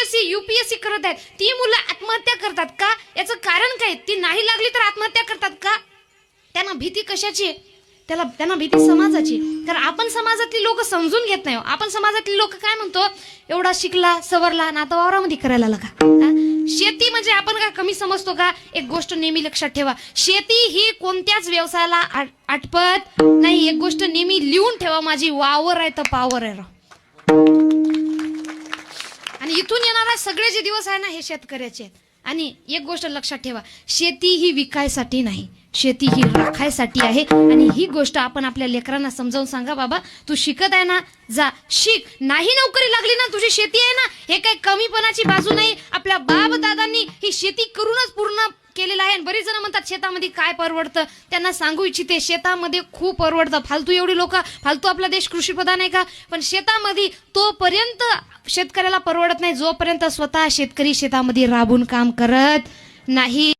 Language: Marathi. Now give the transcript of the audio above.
एमपीएससी यूपीएससी करत आहेत ती मुलं आत्महत्या करतात का? याचं कारण काय? ती नाही लागली तर आत्महत्या करतात का? त्यांना भीती कशाची आहे? त्यांना भीती समाजाची. कारण आपण समाजातली लोक समजून घेत नाही. आपण समाजातली लोक काय म्हणतो, एवढा शिकला सवरला ना आता वावरामध्ये करायला लागा. शेती म्हणजे आपण काय कमी समजतो का? एक गोष्ट नेहमी लक्षात ठेवा, शेती ही कोणत्याच व्यवसायाला आटपत नाही. एक गोष्ट नेहमी लिहून ठेवा, माझी वावर आहे तर पावर आहे. आणि इथून येणारा सगळे जे दिवस आहे ना हे शेतकऱ्याचे आहेत. आणि एक गोष्ट लक्षात ठेवा, शेती ही विकायसाठी नाही, शेती ही राखायसाठी आहे. आणि ही गोष्ट आपण आपल्या लेकरांना समजावून सांगा, बाबा तू शिकत आहे ना, जा शिक. नाही नोकरी लागली ना, तुझी शेती आहे ना, हे काही कमीपणाची बाजू नाही. आपल्या बाप दादांनी ही शेती करूनच पूर्ण केलेलं आहे. बरेच जण म्हणतात शेतामध्ये काय परवडतं, त्यांना सांगू इच्छिते शेतामध्ये खूप परवडतं. फालतू एवढी लोक, फालतू आपला देश कृषीप्रधान आहे का? पण शेतामध्ये तोपर्यंत शेतकऱ्याला परवडत नाही जोपर्यंत स्वतः शेतकरी शेतामध्ये राबून काम करत नाही.